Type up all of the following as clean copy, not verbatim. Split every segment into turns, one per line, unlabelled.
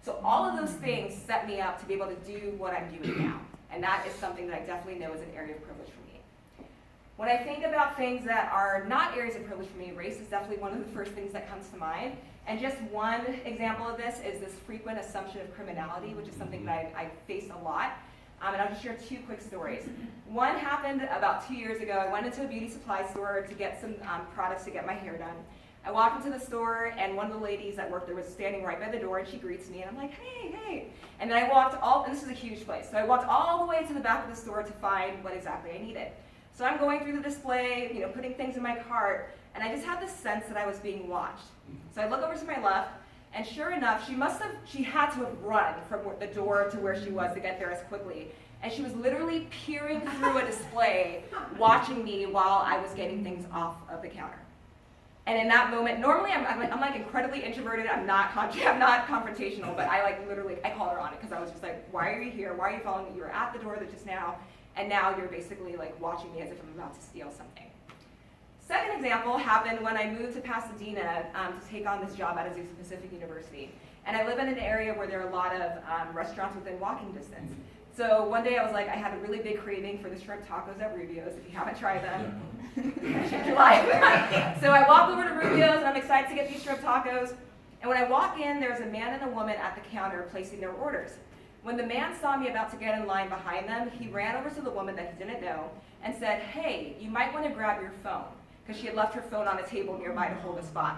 So all of those things set me up to be able to do what I'm doing now. And that is something that I definitely know is an area of privilege for me. When I think about things that are not areas of privilege for me, race is definitely one of the first things that comes to mind. And just one example of this is this frequent assumption of criminality, which is something that I face a lot. And I'll just share two quick stories. One happened about 2 years ago. I went into a beauty supply store to get some products to get my hair done. I walked into the store, and one of the ladies that worked there was standing right by the door, and she greets me, and I'm like, hey, hey. And then I walked and this is a huge place, so I walked all the way to the back of the store to find what exactly I needed. So I'm going through the display, putting things in my cart, and I just had this sense that I was being watched. So I look over to my left, and sure enough, she had to have run from the door to where she was to get there as quickly. And she was literally peering through a display, watching me while I was getting things off of the counter. And in that moment, normally I'm like incredibly introverted. I'm not confrontational, but I called her on it because I was just like, why are you here? Why are you following me? You were at the door just now, and now you're basically like watching me as if I'm about to steal something. Second example happened when I moved to Pasadena to take on this job at Azusa Pacific University. And I live in an area where there are a lot of restaurants within walking distance. So one day I was like, I had a really big craving for the shrimp tacos at Rubio's. If you haven't tried them, change your life. So I walk over to Rubio's and I'm excited to get these shrimp tacos. And when I walk in, there's a man and a woman at the counter placing their orders. When the man saw me about to get in line behind them, he ran over to the woman that he didn't know and said, hey, you might want to grab your phone, because she had left her phone on a table nearby to hold a spot.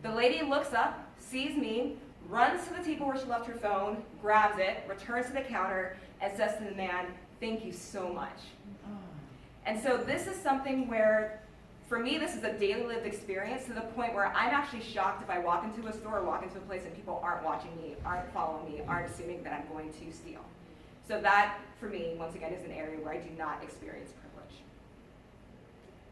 The lady looks up, sees me, runs to the table where she left her phone, grabs it, returns to the counter, and says to the man, thank you so much. And so this is something where, for me, this is a daily lived experience to the point where I'm actually shocked if I walk into a store or walk into a place and people aren't watching me, aren't following me, aren't assuming that I'm going to steal. So that, for me, once again, is an area where I do not experience privilege.